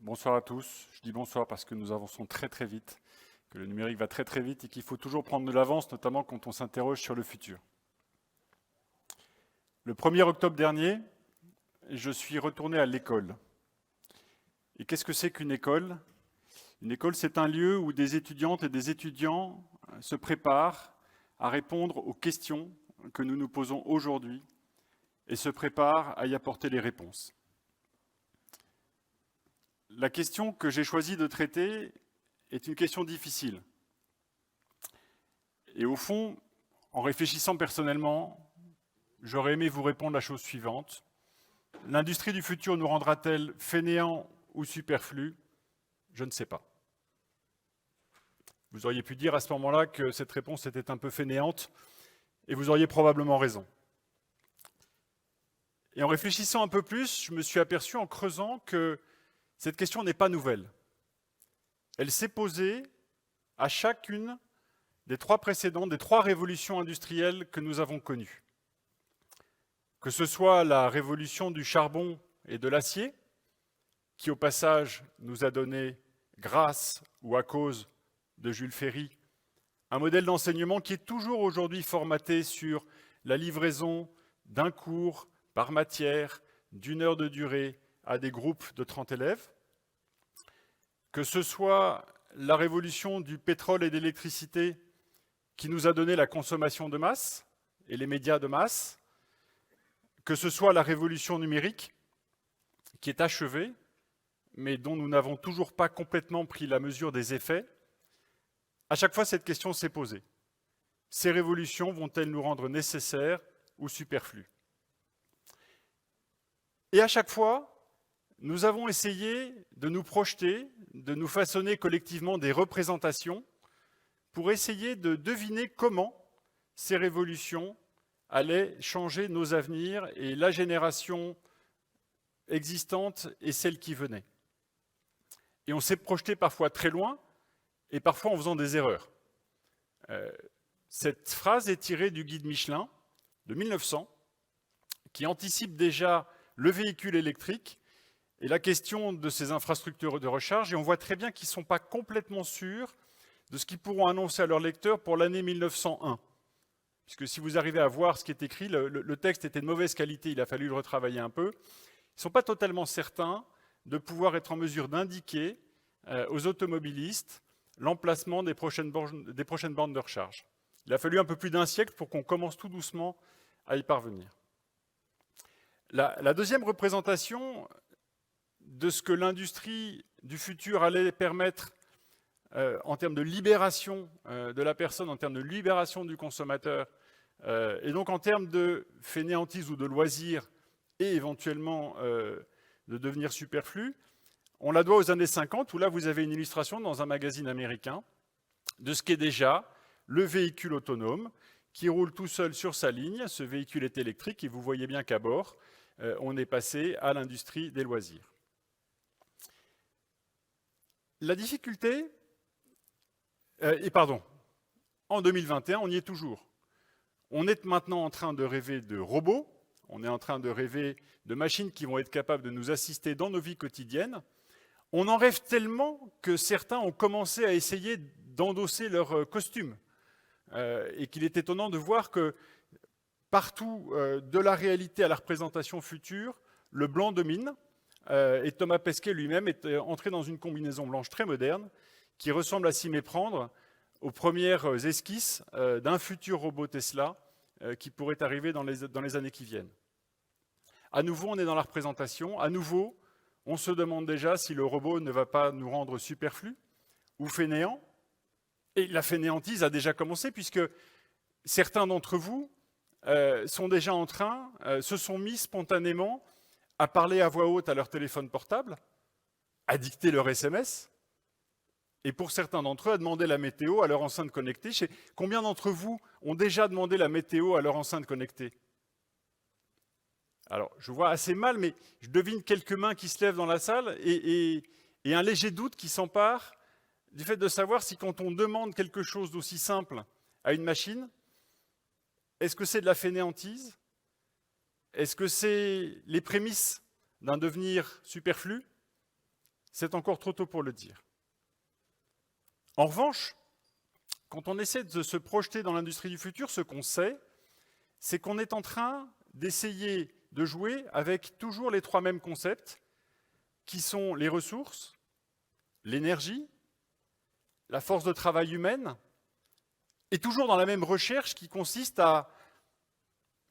Bonsoir à tous. Je dis bonsoir parce que nous avançons très très vite, que le numérique va très très vite et qu'il faut toujours prendre de l'avance, notamment quand on s'interroge sur le futur. Le 1er octobre dernier, je suis retourné à l'école. Et qu'est-ce que c'est qu'une école? Une école, c'est un lieu où des étudiantes et des étudiants se préparent à répondre aux questions que nous nous posons aujourd'hui et se préparent à y apporter les réponses. La question que j'ai choisi de traiter est une question difficile. Et au fond, en réfléchissant personnellement, j'aurais aimé vous répondre la chose suivante. L'industrie du futur nous rendra-t-elle fainéants ou superflus? Je ne sais pas. Vous auriez pu dire à ce moment-là que cette réponse était un peu fainéante, et vous auriez probablement raison. Et en réfléchissant un peu plus, je me suis aperçu en creusant que cette question n'est pas nouvelle. Elle s'est posée à chacune des trois révolutions industrielles que nous avons connues. Que ce soit la révolution du charbon et de l'acier, qui au passage nous a donné, grâce ou à cause de Jules Ferry, un modèle d'enseignement qui est toujours aujourd'hui formaté sur la livraison d'un cours par matière d'1 heure de durée à des groupes de 30 élèves, que ce soit la révolution du pétrole et de l'électricité qui nous a donné la consommation de masse et les médias de masse, que ce soit la révolution numérique qui est achevée, mais dont nous n'avons toujours pas complètement pris la mesure des effets, à chaque fois cette question s'est posée. Ces révolutions vont-elles nous rendre nécessaires ou superflus? Et à chaque fois, nous avons essayé de nous projeter, de nous façonner collectivement des représentations pour essayer de deviner comment ces révolutions allaient changer nos avenirs et la génération existante et celle qui venait. Et on s'est projeté parfois très loin et parfois en faisant des erreurs. Cette phrase est tirée du guide Michelin de 1900 qui anticipe déjà le véhicule électrique et la question de ces infrastructures de recharge, et on voit très bien qu'ils ne sont pas complètement sûrs de ce qu'ils pourront annoncer à leurs lecteurs pour l'année 1901. Puisque si vous arrivez à voir ce qui est écrit, le texte était de mauvaise qualité, il a fallu le retravailler un peu. Ils ne sont pas totalement certains de pouvoir être en mesure d'indiquer aux automobilistes l'emplacement des prochaines bornes de recharge. Il a fallu un peu plus d'1 siècle pour qu'on commence tout doucement à y parvenir. La deuxième représentation de ce que l'industrie du futur allait permettre en termes de libération de la personne, en termes de libération du consommateur, et donc en termes de fainéantise ou de loisir, et éventuellement de devenir superflu, on la doit aux années 50, où là vous avez une illustration dans un magazine américain de ce qu'est déjà le véhicule autonome qui roule tout seul sur sa ligne. Ce véhicule est électrique et vous voyez bien qu'à bord, on est passé à l'industrie des loisirs. La difficulté, en 2021, on y est toujours. On est maintenant en train de rêver de robots, on est en train de rêver de machines qui vont être capables de nous assister dans nos vies quotidiennes. On en rêve tellement que certains ont commencé à essayer d'endosser leur costume. Et qu'il est étonnant de voir que partout, de la réalité à la représentation future, le blanc domine. Et Thomas Pesquet lui-même est entré dans une combinaison blanche très moderne qui ressemble à s'y méprendre aux premières esquisses d'un futur robot Tesla qui pourrait arriver dans les années qui viennent. À nouveau, on est dans la représentation. À nouveau, on se demande déjà si le robot ne va pas nous rendre superflus ou fainéants. Et la fainéantise a déjà commencé puisque certains d'entre vous sont déjà en train, se sont mis spontanément à parler à voix haute à leur téléphone portable, à dicter leur SMS, et pour certains d'entre eux, à demander la météo à leur enceinte connectée. Combien d'entre vous ont déjà demandé la météo à leur enceinte connectée? Alors, je vois assez mal, mais je devine quelques mains qui se lèvent dans la salle et un léger doute qui s'empare du fait de savoir si quand on demande quelque chose d'aussi simple à une machine, est-ce que c'est de la fainéantise? Est-ce que c'est les prémices d'un devenir superflu? c'est encore trop tôt pour le dire. En revanche, quand on essaie de se projeter dans l'industrie du futur, ce qu'on sait, c'est qu'on est en train d'essayer de jouer avec toujours les trois mêmes concepts, qui sont les ressources, l'énergie, la force de travail humaine, et toujours dans la même recherche qui consiste à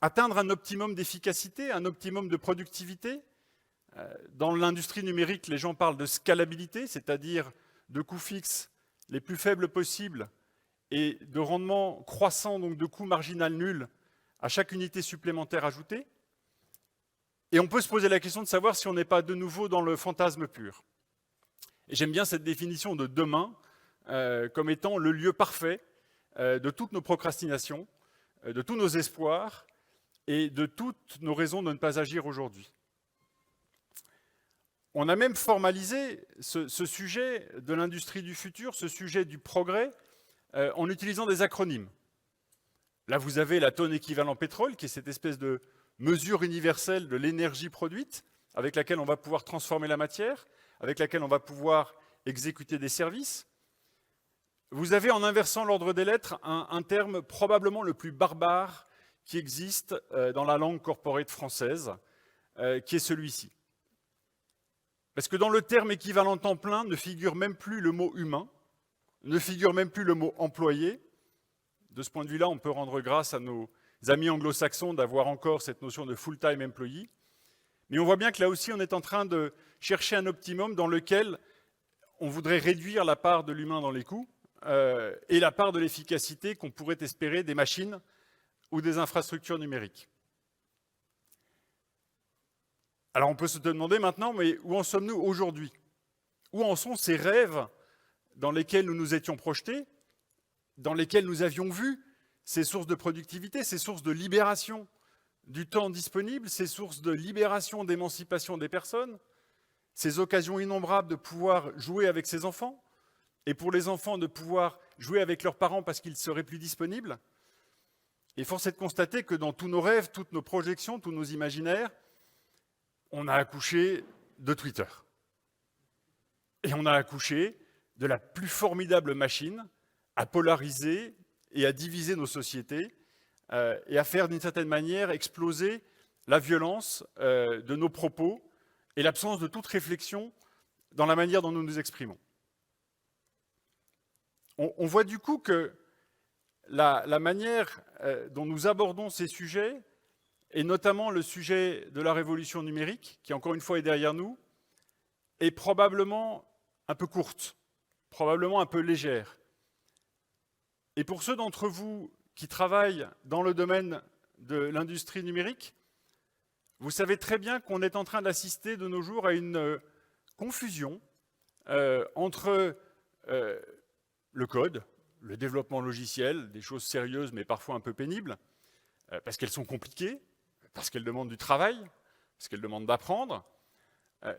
atteindre un optimum d'efficacité, un optimum de productivité. Dans l'industrie numérique, les gens parlent de scalabilité, c'est-à-dire de coûts fixes les plus faibles possibles et de rendement croissant, donc de coût marginal nul à chaque unité supplémentaire ajoutée. Et on peut se poser la question de savoir si on n'est pas de nouveau dans le fantasme pur. Et j'aime bien cette définition de demain comme étant le lieu parfait de toutes nos procrastinations, de tous nos espoirs et de toutes nos raisons de ne pas agir aujourd'hui. On a même formalisé ce sujet de l'industrie du futur, ce sujet du progrès, en utilisant des acronymes. Là, vous avez la tonne équivalent pétrole, qui est cette espèce de mesure universelle de l'énergie produite, avec laquelle on va pouvoir transformer la matière, avec laquelle on va pouvoir exécuter des services. Vous avez, en inversant l'ordre des lettres, un terme probablement le plus barbare qui existe dans la langue corporate française, qui est celui-ci. Parce que dans le terme équivalent temps plein ne figure même plus le mot humain, ne figure même plus le mot employé. De ce point de vue-là, on peut rendre grâce à nos amis anglo-saxons d'avoir encore cette notion de full-time employee. Mais on voit bien que là aussi, on est en train de chercher un optimum dans lequel on voudrait réduire la part de l'humain dans les coûts et la part de l'efficacité qu'on pourrait espérer des machines ou des infrastructures numériques. Alors on peut se demander maintenant, mais où en sommes-nous aujourd'hui? Où en sont ces rêves dans lesquels nous nous étions projetés, dans lesquels nous avions vu ces sources de productivité, ces sources de libération du temps disponible, ces sources de libération, d'émancipation des personnes, ces occasions innombrables de pouvoir jouer avec ses enfants, et pour les enfants de pouvoir jouer avec leurs parents parce qu'ils seraient plus disponibles. Et force est de constater que dans tous nos rêves, toutes nos projections, tous nos imaginaires, on a accouché de Twitter. Et on a accouché de la plus formidable machine à polariser et à diviser nos sociétés et à faire d'une certaine manière exploser la violence de nos propos et l'absence de toute réflexion dans la manière dont nous nous exprimons. On voit du coup que la manière dont nous abordons ces sujets, et notamment le sujet de la révolution numérique, qui encore une fois est derrière nous, est probablement un peu courte, probablement un peu légère. Et pour ceux d'entre vous qui travaillent dans le domaine de l'industrie numérique, vous savez très bien qu'on est en train d'assister de nos jours à une confusion entre le code, le développement logiciel, des choses sérieuses mais parfois un peu pénibles, parce qu'elles sont compliquées, parce qu'elles demandent du travail, parce qu'elles demandent d'apprendre.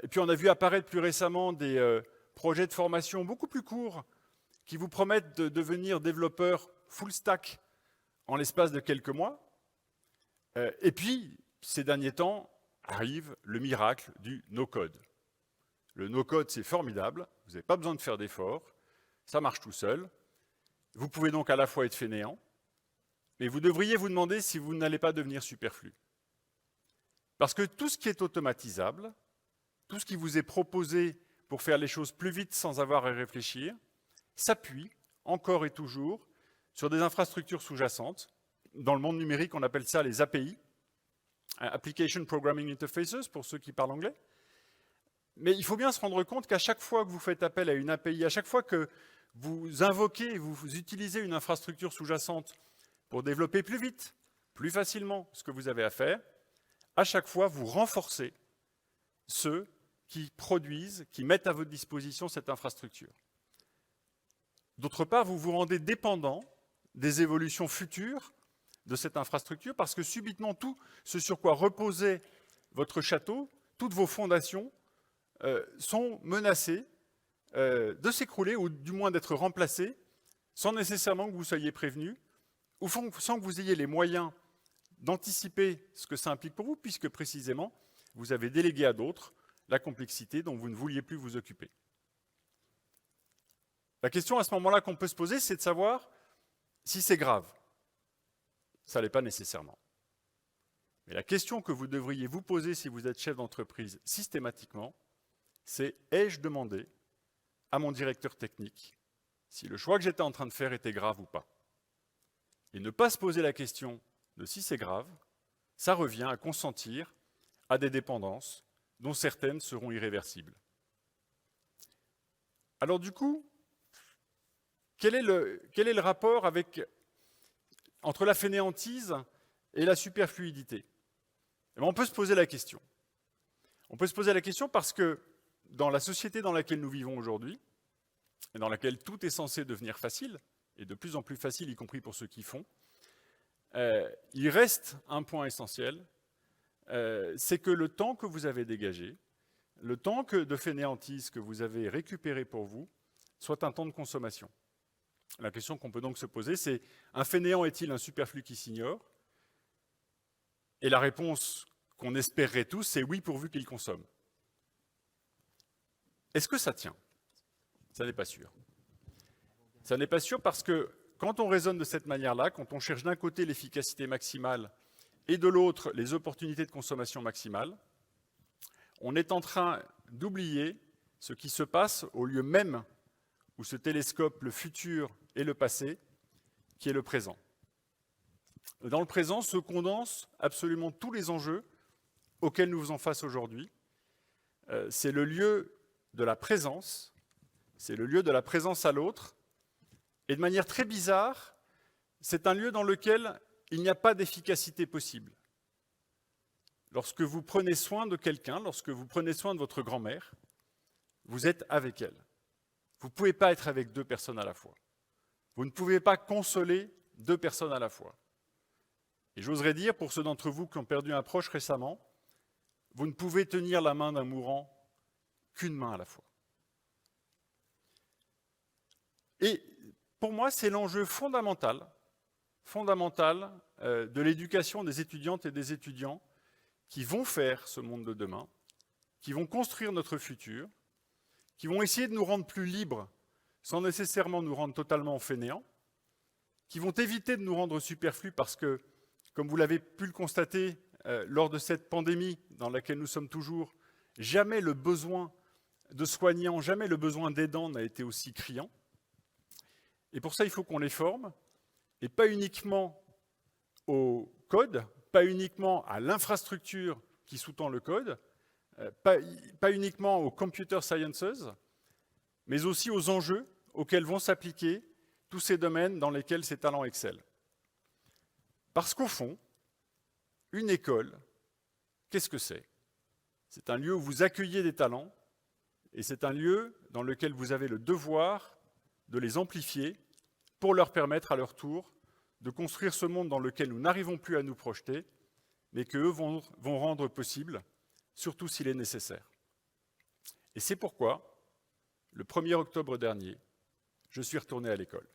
Et puis on a vu apparaître plus récemment des projets de formation beaucoup plus courts qui vous promettent de devenir développeur full stack en l'espace de quelques mois. Et puis, ces derniers temps, arrive le miracle du no-code. Le no-code, c'est formidable, vous n'avez pas besoin de faire d'efforts, ça marche tout seul. Vous pouvez donc à la fois être fainéant, mais vous devriez vous demander si vous n'allez pas devenir superflu. Parce que tout ce qui est automatisable, tout ce qui vous est proposé pour faire les choses plus vite sans avoir à réfléchir, s'appuie encore et toujours sur des infrastructures sous-jacentes. Dans le monde numérique, on appelle ça les API, Application Programming Interfaces, pour ceux qui parlent anglais. Mais il faut bien se rendre compte qu'à chaque fois que vous faites appel à une API, à chaque fois que vous invoquez, vous utilisez une infrastructure sous-jacente pour développer plus vite, plus facilement ce que vous avez à faire, à chaque fois, vous renforcez ceux qui produisent, qui mettent à votre disposition cette infrastructure. D'autre part, vous vous rendez dépendant des évolutions futures de cette infrastructure parce que subitement, tout ce sur quoi reposait votre château, toutes vos fondations sont menacées de s'écrouler ou du moins d'être remplacées sans nécessairement que vous soyez prévenu ou sans que vous ayez les moyens d'anticiper ce que ça implique pour vous, puisque précisément, vous avez délégué à d'autres la complexité dont vous ne vouliez plus vous occuper. La question à ce moment-là qu'on peut se poser, c'est de savoir si c'est grave. Ça ne l'est pas nécessairement. Mais la question que vous devriez vous poser si vous êtes chef d'entreprise systématiquement, c'est ai-je demandé à mon directeur technique si le choix que j'étais en train de faire était grave ou pas? Et ne pas se poser la question de si c'est grave, ça revient à consentir à des dépendances dont certaines seront irréversibles. Alors du coup, quel est le rapport entre la fainéantise et la superfluidité? Eh bien, on peut se poser la question. On peut se poser la question parce que dans la société dans laquelle nous vivons aujourd'hui, et dans laquelle tout est censé devenir facile, et de plus en plus facile, y compris pour ceux qui font, il reste un point essentiel, c'est que le temps que vous avez dégagé, le temps de fainéantise que vous avez récupéré pour vous, soit un temps de consommation. La question qu'on peut donc se poser, c'est un fainéant est-il un superflu qui s'ignore? Et la réponse qu'on espérerait tous, c'est oui pourvu qu'il consomme. Est-ce que ça tient? Ça n'est pas sûr. Ça n'est pas sûr parce que quand on raisonne de cette manière-là, quand on cherche d'un côté l'efficacité maximale et de l'autre les opportunités de consommation maximale, on est en train d'oublier ce qui se passe au lieu même où se télescopent le futur et le passé, qui est le présent. Dans le présent se condensent absolument tous les enjeux auxquels nous faisons face aujourd'hui. C'est le lieu de la présence, c'est le lieu de la présence à l'autre, et de manière très bizarre, c'est un lieu dans lequel il n'y a pas d'efficacité possible. Lorsque vous prenez soin de quelqu'un, lorsque vous prenez soin de votre grand-mère, vous êtes avec elle. Vous ne pouvez pas être avec deux personnes à la fois. Vous ne pouvez pas consoler deux personnes à la fois. Et j'oserais dire, pour ceux d'entre vous qui ont perdu un proche récemment, vous ne pouvez tenir la main d'un mourant qu'une main à la fois. Et pour moi, c'est l'enjeu fondamental de l'éducation des étudiantes et des étudiants qui vont faire ce monde de demain, qui vont construire notre futur, qui vont essayer de nous rendre plus libres sans nécessairement nous rendre totalement fainéants, qui vont éviter de nous rendre superflus parce que, comme vous l'avez pu le constater lors de cette pandémie dans laquelle nous sommes toujours, jamais le besoin de soignants, jamais le besoin d'aidants n'a été aussi criant. Et pour ça, il faut qu'on les forme, et pas uniquement au code, pas uniquement à l'infrastructure qui sous-tend le code, pas uniquement aux computer sciences, mais aussi aux enjeux auxquels vont s'appliquer tous ces domaines dans lesquels ces talents excellent. Parce qu'au fond, une école, qu'est-ce que c'est? C'est un lieu où vous accueillez des talents, et c'est un lieu dans lequel vous avez le devoir de les amplifier pour leur permettre à leur tour de construire ce monde dans lequel nous n'arrivons plus à nous projeter, mais qu'eux vont rendre possible, surtout s'il est nécessaire. Et c'est pourquoi, le 1er octobre dernier, je suis retourné à l'école.